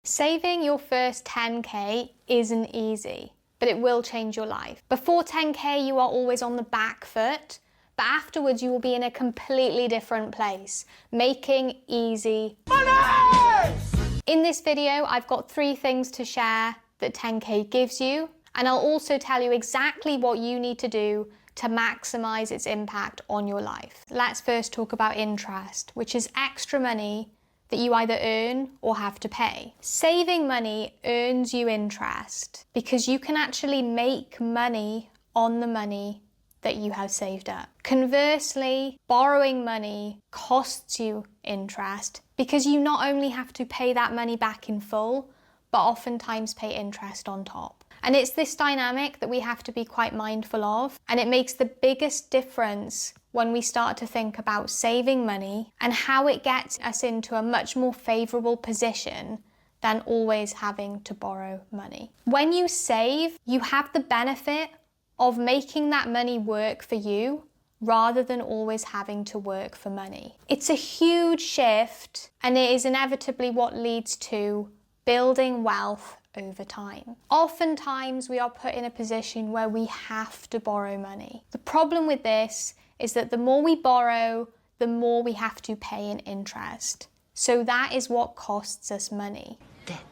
Saving your first 10K isn't easy, but it will change your life. Before 10K, you are always on the back foot, but afterwards you will be in a completely different place, making easy money! In this video, I've got 3 things to share that 10K gives you, and I'll also tell you exactly what you need to do to maximize its impact on your life. Let's first talk about interest, which is extra money that you either earn or have to pay. Saving money earns you interest because you can actually make money on the money that you have saved up. Conversely, borrowing money costs you interest because you not only have to pay that money back in full, but oftentimes pay interest on top. And it's this dynamic that we have to be quite mindful of, and it makes the biggest difference when we start to think about saving money and how it gets us into a much more favourable position than always having to borrow money. When you save, you have the benefit of making that money work for you rather than always having to work for money. It's a huge shift, and it is inevitably what leads to building wealth over time. Oftentimes we are put in a position where we have to borrow money. The problem with this is that the more we borrow, the more we have to pay in interest. So that is what costs us money. Debt.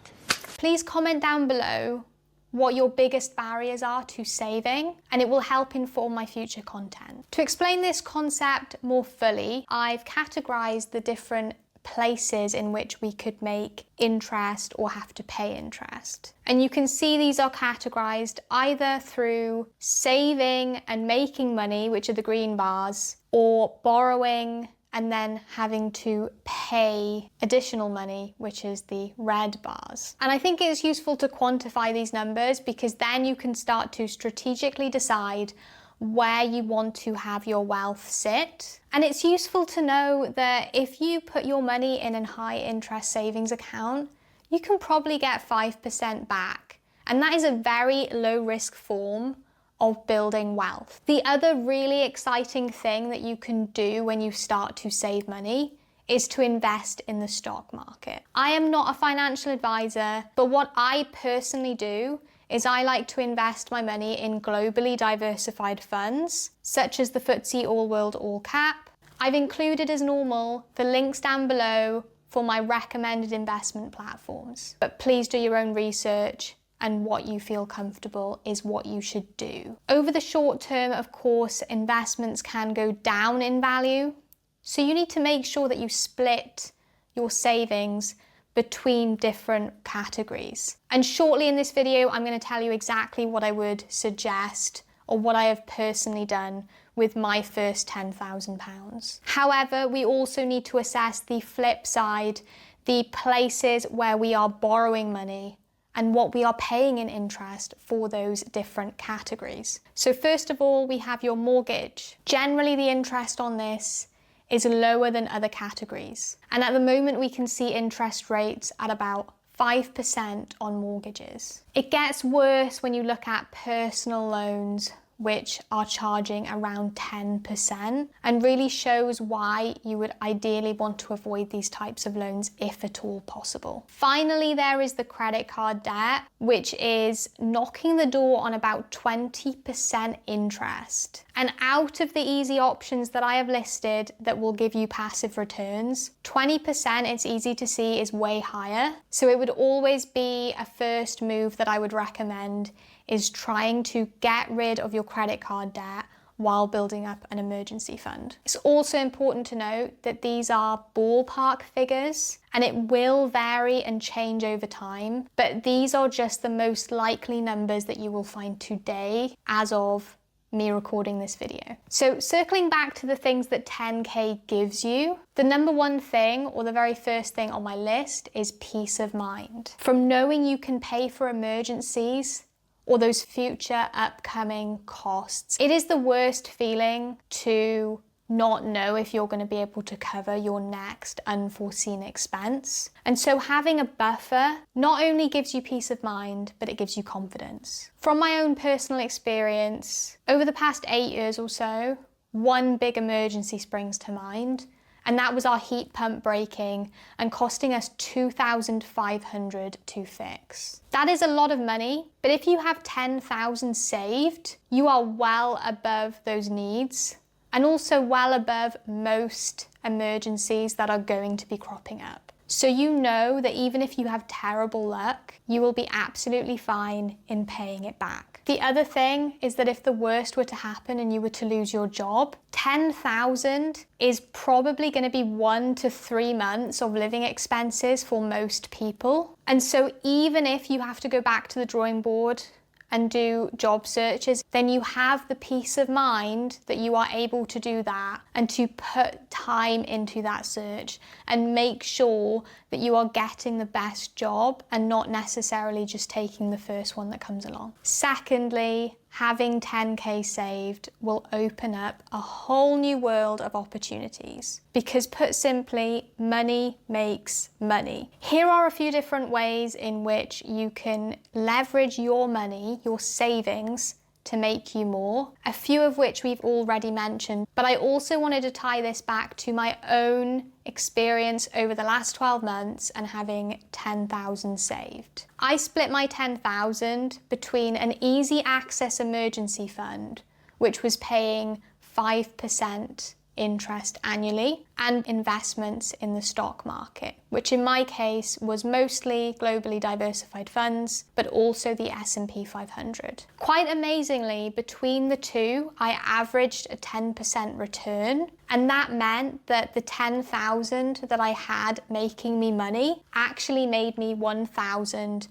Please comment down below what your biggest barriers are to saving, and it will help inform my future content. To explain this concept more fully, I've categorized the different places in which we could make interest or have to pay interest. And you can see these are categorized either through saving and making money, which are the green bars, or borrowing and then having to pay additional money, which is the red bars. And I think it's useful to quantify these numbers because then you can start to strategically decide where you want to have your wealth sit. And it's useful to know that if you put your money in a high interest savings account, you can probably get 5% back. And that is a very low risk form of building wealth. The other really exciting thing that you can do when you start to save money is to invest in the stock market. I am not a financial advisor, but what I personally do is I like to invest my money in globally diversified funds, such as the FTSE All World All Cap. I've included as normal the links down below for my recommended investment platforms. But please do your own research, and what you feel comfortable is what you should do. Over the short term, of course, investments can go down in value. So you need to make sure that you split your savings between different categories. And shortly in this video, I'm going to tell you exactly what I would suggest or what I have personally done with my first £10,000. However, we also need to assess the flip side, the places where we are borrowing money and what we are paying in interest for those different categories. So first of all, we have your mortgage. Generally, the interest on this is lower than other categories. And at the moment, we can see interest rates at about 5% on mortgages. It gets worse when you look at personal loans, which are charging around 10%, and really shows why you would ideally want to avoid these types of loans if at all possible. Finally, there is the credit card debt, which is knocking the door on about 20% interest. And out of the easy options that I have listed that will give you passive returns, 20%, it's easy to see, is way higher. So it would always be a first move that I would recommend is trying to get rid of your credit card debt while building up an emergency fund. It's also important to note that these are ballpark figures and it will vary and change over time, but these are just the most likely numbers that you will find today as of me recording this video. So circling back to the things that 10K gives you, the number one thing or the very first thing on my list is peace of mind. From knowing you can pay for emergencies or those future upcoming costs. It is the worst feeling to not know if you're going to be able to cover your next unforeseen expense. And so having a buffer not only gives you peace of mind, but it gives you confidence. From my own personal experience, over the past 8 years or so, one big emergency springs to mind, And that was our heat pump breaking and costing us $2,500 to fix. That is a lot of money, but if you have 10,000 saved, you are well above those needs and also well above most emergencies that are going to be cropping up. So you know that even if you have terrible luck, you will be absolutely fine in paying it back. The other thing is that if the worst were to happen and you were to lose your job, 10,000 is probably going to be 1 to 3 months of living expenses for most people. And so even if you have to go back to the drawing board and do job searches, then you have the peace of mind that you are able to do that and to put time into that search and make sure that you are getting the best job and not necessarily just taking the first one that comes along. Secondly, having 10K saved will open up a whole new world of opportunities because, put simply, money makes money. Here are a few different ways in which you can leverage your money, your savings, to make you more, a few of which we've already mentioned, but I also wanted to tie this back to my own experience over the last 12 months and having 10,000 saved. I split my 10,000 between an easy access emergency fund, which was paying 5% interest annually, and investments in the stock market, which in my case was mostly globally diversified funds, but also the S&P 500. Quite amazingly, between the two, I averaged a 10% return, and that meant that the 10,000 that I had making me money actually made me 1,000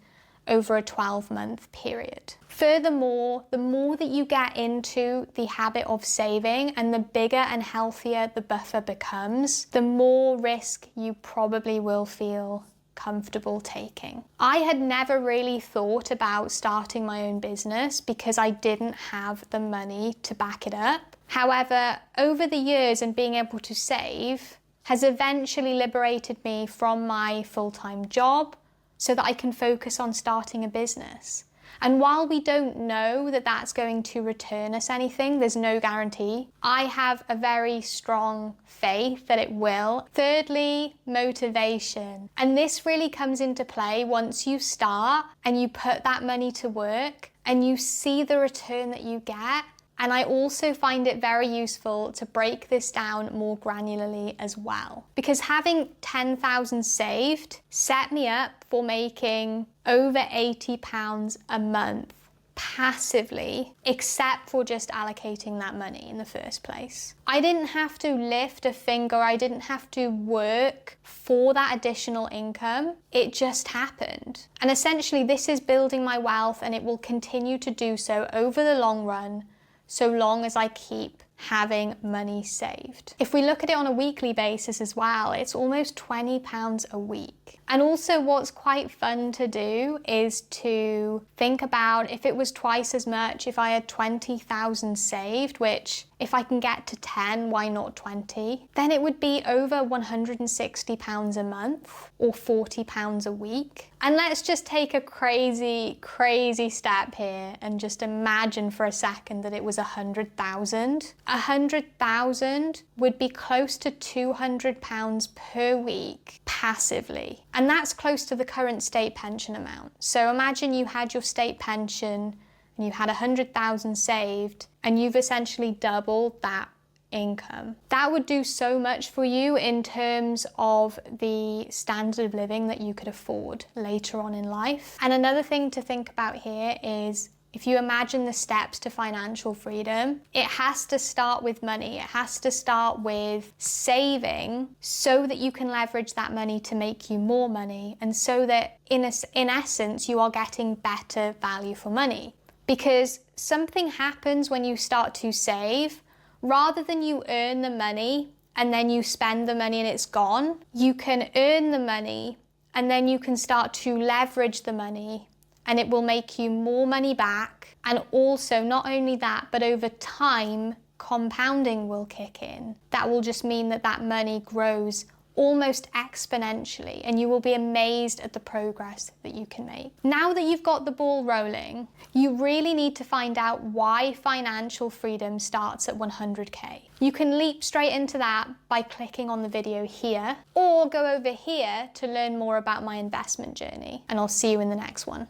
over a 12-month period. Furthermore, the more that you get into the habit of saving and the bigger and healthier the buffer becomes, the more risk you probably will feel comfortable taking. I had never really thought about starting my own business because I didn't have the money to back it up. However, over the years and being able to save has eventually liberated me from my full-time job, so that I can focus on starting a business. And while we don't know that that's going to return us anything, there's no guarantee, I have a very strong faith that it will. Thirdly, motivation. And this really comes into play once you start and you put that money to work and you see the return that you get. And I also find it very useful to break this down more granularly as well. Because having 10,000 saved set me up for making over £80 a month passively, except for just allocating that money in the first place. I didn't have to lift a finger, I didn't have to work for that additional income. It just happened. And essentially this is building my wealth, and it will continue to do so over the long run, so long as I keep having money saved. If we look at it on a weekly basis as well, it's almost £20 a week. And also what's quite fun to do is to think about if it was twice as much, if I had 20,000 saved, which if I can get to 10, why not 20? Then it would be over £160 a month or £40 a week. And let's just take a crazy, crazy step here and just imagine for a second that it was 100,000. 100,000 would be close to £200 per week passively. And that's close to the current state pension amount. So imagine you had your state pension and you had 100,000 saved, and you've essentially doubled that income. That would do so much for you in terms of the standard of living that you could afford later on in life. And another thing to think about here is, if you imagine the steps to financial freedom, it has to start with money. It has to start with saving so that you can leverage that money to make you more money, and so that in essence you are getting better value for money. Because something happens when you start to save. Rather than you earn the money and then you spend the money and it's gone, you can earn the money and then you can start to leverage the money, and it will make you more money back. And also, not only that, but over time, compounding will kick in. That will just mean that that money grows almost exponentially, and you will be amazed at the progress that you can make. Now that you've got the ball rolling, you really need to find out why financial freedom starts at 100K. You can leap straight into that by clicking on the video here, or go over here to learn more about my investment journey, and I'll see you in the next one.